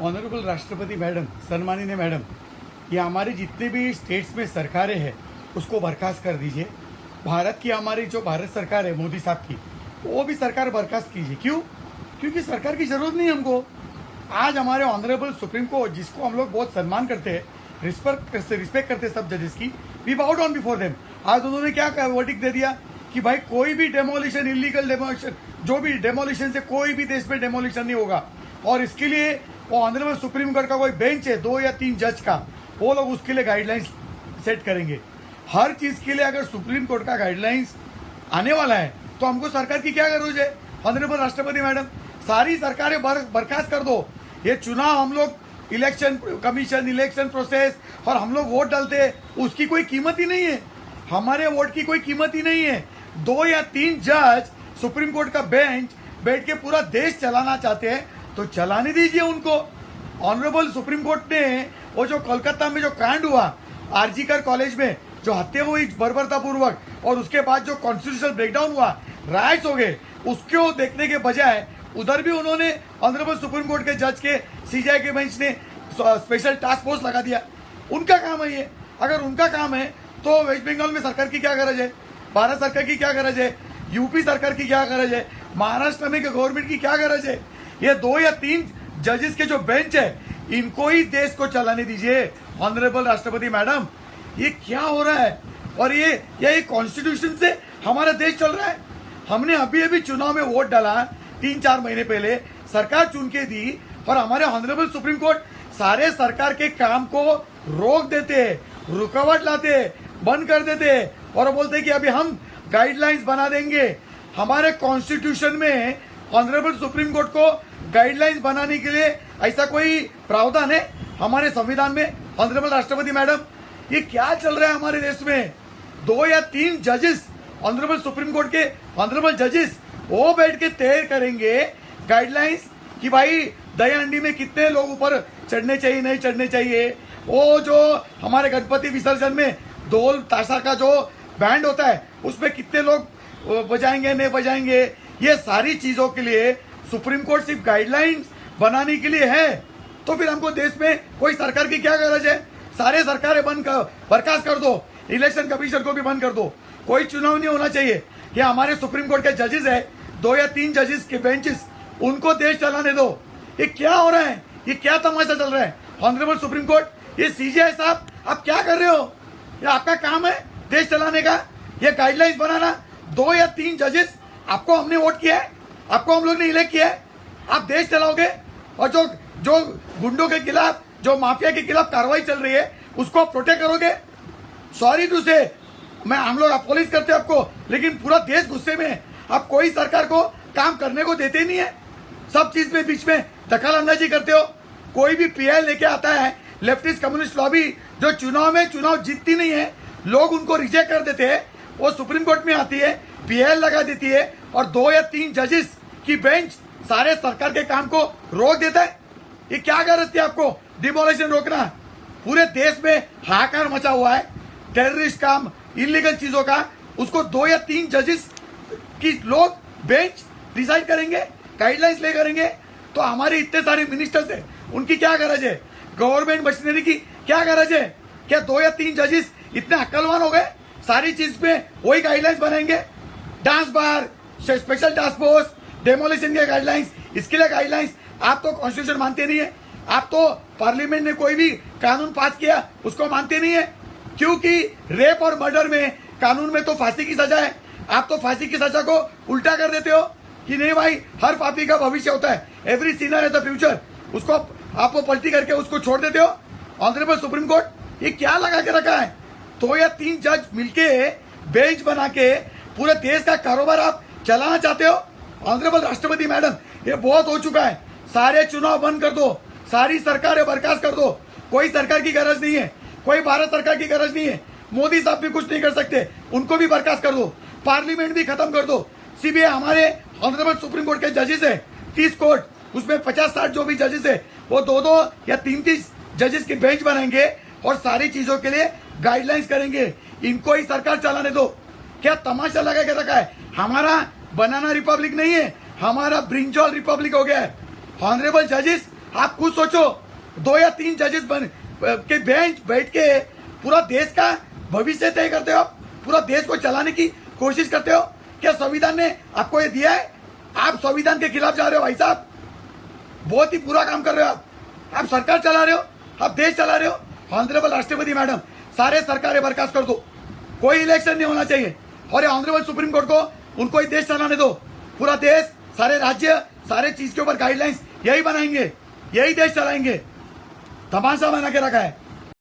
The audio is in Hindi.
ऑनरेबल राष्ट्रपति मैडम, सम्माननीय मैडम, ये हमारे जितने भी स्टेट्स में सरकारें हैं उसको बर्खास्त कर दीजिए। भारत की हमारी जो भारत सरकार है मोदी साहब की, वो भी सरकार बर्खास्त कीजिए। क्यों? क्योंकि सरकार की जरूरत नहीं हमको। आज हमारे ऑनरेबल सुप्रीम कोर्ट, जिसको हम लोग बहुत सम्मान करते हैं, रिस्पेक्ट करते हैं सब जजेस की, वी बाउ डाउन बिफोर देम। आज उन्होंने क्या वर्डिक्ट दे दिया कि भाई कोई भी डेमोलिशन, इलीगल डेमोलिशन, जो भी डेमोलिशन से कोई भी देश में डेमोलिशन नहीं होगा। और इसके लिए वो ऑनरेबल सुप्रीम कोर्ट का कोई बेंच है 2 या 3 जज का, वो लोग उसके लिए गाइडलाइंस सेट करेंगे। हर चीज़ के लिए अगर सुप्रीम कोर्ट का गाइडलाइंस आने वाला है तो हमको सरकार की क्या जरूरत है? ऑनरेबल राष्ट्रपति मैडम, सारी सरकारें बर्खास्त कर दो। ये चुनाव हम लोग इलेक्शन कमीशन, इलेक्शन प्रोसेस और हम लोग वोट डालते हैं, उसकी कोई कीमत ही नहीं है। हमारे वोट की कोई कीमत ही नहीं है। 2 या 3 जज सुप्रीम कोर्ट का बेंच बैठ के पूरा देश चलाना चाहते हैं तो चलाने दीजिए उनको। ऑनरेबल सुप्रीम कोर्ट ने वो जो कोलकाता में जो कांड हुआ आरजीकर कॉलेज में, जो हत्या हुई बर्बरतापूर्वक, और उसके बाद जो कॉन्स्टिट्यूशनल ब्रेकडाउन हुआ, राइट्स हो गए, उसको देखने के बजाय उधर भी उन्होंने ऑनरेबल सुप्रीम कोर्ट के जज के सीजीआई के बेंच ने स्पेशल टास्क फोर्स लगा दिया। उनका काम है ये। अगर उनका काम है तो वेस्ट बंगाल में सरकार की क्या गरज है? भारत सरकार की क्या गरज है? यूपी सरकार की क्या गरज है? महाराष्ट्र में गवर्नमेंट की क्या गरज है? ये 2 या 3 जजेस के जो बेंच है, इनको ही देश को चलाने दीजिए। ऑनरेबल राष्ट्रपति मैडम, ये क्या हो रहा है? और ये कॉन्स्टिट्यूशन से हमारा देश चल रहा है। हमने अभी चुनाव में वोट डाला 3-4 महीने पहले, सरकार चुन के दी, और हमारे ऑनरेबल सुप्रीम कोर्ट सारे सरकार के काम को रोक देते, रुकावट लाते, बंद कर देते, और बोलते कि अभी हम गाइडलाइंस बना देंगे। हमारे कॉन्स्टिट्यूशन में ऑनरेबल सुप्रीम कोर्ट को गाइडलाइंस बनाने के लिए ऐसा कोई प्रावधान है हमारे संविधान में? ऑनरेबल राष्ट्रपति मैडम, ये क्या चल रहा है हमारे देश में? 2 या 3 जजेस, ऑनरेबल सुप्रीम कोर्ट के ऑनरेबल जजेस, वो बैठ के तय करेंगे गाइडलाइंस कि भाई दया हंडी में कितने लोग ऊपर चढ़ने चाहिए, नहीं चढ़ने चाहिए। वो जो हमारे गणपति विसर्जन में ढोल ताशा का जो बैंड होता है उसमें कितने लोग बजाएंगे, नहीं बजाएंगे। ये सारी चीजों के लिए सुप्रीम कोर्ट सिर्फ गाइडलाइंस बनाने के लिए है। तो फिर हमको देश में कोई सरकार की क्या गरज है? सारे सरकारें बर्खास्त कर दो, इलेक्शन कमीशन को भी बंद कर दो, कोई चुनाव नहीं होना चाहिए। ये हमारे सुप्रीम कोर्ट के जजेस है, 2 या 3 जजेस के बेंचेस, उनको देश चलाने दो। ये क्या हो रहा है? ये क्या तमाशा चल रहा है? ऑनरेबल सुप्रीम कोर्ट, ये सीजीआई साहब, आप क्या कर रहे हो? ये आपका काम है देश चलाने का, ये गाइडलाइंस बनाना। 2 या 3 जजेस, आपको हमने वोट किया है, आपको हम लोग ने इलेक्ट किया है, आप देश चलाओगे। और जो गुंडों के खिलाफ, जो माफिया के खिलाफ कार्रवाई चल रही है, उसको प्रोटेक्ट करोगे। सॉरी टू से, हम लोग अपोलिस करते हैं आपको, लेकिन पूरा देश गुस्से में है। आप कोई सरकार को काम करने को देते नहीं है, सब चीज में बीच में दखल अंदाजी करते हो। कोई भी पीएल लेके आता है, लेफ्टिस्ट कम्युनिस्ट लॉबी जो चुनाव जीतती नहीं है, लोग उनको रिजेक्ट कर देते हैं, वो सुप्रीम कोर्ट में आती है, पीएल लगा देती है, और 2 या 3 जजेस की बेंच सारे सरकार के काम को रोक देता है। ये क्या गरज थी आपको डिमोलिशन रोकना? पूरे देश में हाहाकार मचा हुआ है टेररिस्ट काम, इलीगल चीजों का, उसको 2 या 3 जजेस की लोग बेंच डिसाइड करेंगे, गाइडलाइंस ले करेंगे। तो हमारे इतने सारे मिनिस्टर्स हैं, उनकी क्या गरज है? गवर्नमेंट मशीनरी की क्या गरज है? क्या 2 या 3 जजेस इतने अक्लवान हो गए? सारी चीज में वही गाइडलाइंस बनाएंगे। Dance bar, special task force, demolition के गाइडलाइंस, इसके लिए गाइडलाइंस। आप तो कॉन्स्टिट्यूशन मानते नहीं है, आप तो पार्लियामेंट ने कोई भी कानून पास किया उसको मानते नहीं है। क्योंकि रेप और मर्डर में कानून में तो फांसी की सजा है, आप तो फांसी की सजा को उल्टा कर देते हो कि नहीं भाई, हर पापी का भविष्य होता है, every Sinner has a future, उसको आप पलटी करके उसको छोड़ देते हो। ऑनरेबल सुप्रीम कोर्ट, ये क्या लगा के रखा है? 2 या 3 जज मिलके बेंच बना के पूरे देश का कारोबार आप चलाना चाहते हो। ऑनरेबल राष्ट्रपति मैडम, ये बहुत हो चुका है। सारे चुनाव बंद कर दो, सारी सरकारें बर्खास्त कर दो। कोई सरकार की गरज नहीं है, कोई भारत सरकार की गरज नहीं है। मोदी साहब भी कुछ नहीं कर सकते, उनको भी बर्खास्त कर दो। पार्लियामेंट भी खत्म कर दो। सीबीआई, हमारे ऑनरेबल सुप्रीम कोर्ट के जजेस है 30 कोर्ट, उसमें 50-60 जो भी जजेस है, वो 2-2 या 3-3 जजेस की बेंच बनाएंगे और सारी चीजों के लिए गाइडलाइंस करेंगे। इनको ही सरकार चलाने दो। क्या तमाशा लगा के रखा है? हमारा बनाना रिपब्लिक नहीं है, हमारा ब्रिंजॉल रिपब्लिक हो गया है। ऑनरेबल जजेस, आप खुद सोचो, 2 या 3 जजेस के बेंच बैठ के पूरा देश का भविष्य तय करते हो आप, पूरा देश को चलाने की कोशिश करते हो। क्या संविधान ने आपको ये दिया है? आप संविधान के खिलाफ जा रहे हो भाई साहब, बहुत ही बुरा काम कर रहे हो आप सरकार चला रहे हो, आप देश चला रहे हो। ऑनरेबल राष्ट्रपति मैडम, सारे सरकारें बर्खास्त कर दो, कोई इलेक्शन नहीं होना चाहिए, और ये ऑनरेबल सुप्रीम कोर्ट को उनको ही देश चलाने दो। पूरा देश, सारे राज्य, सारे चीज के ऊपर गाइडलाइंस यही बनाएंगे, यही देश चलाएंगे। तमाशा बना के रखा है।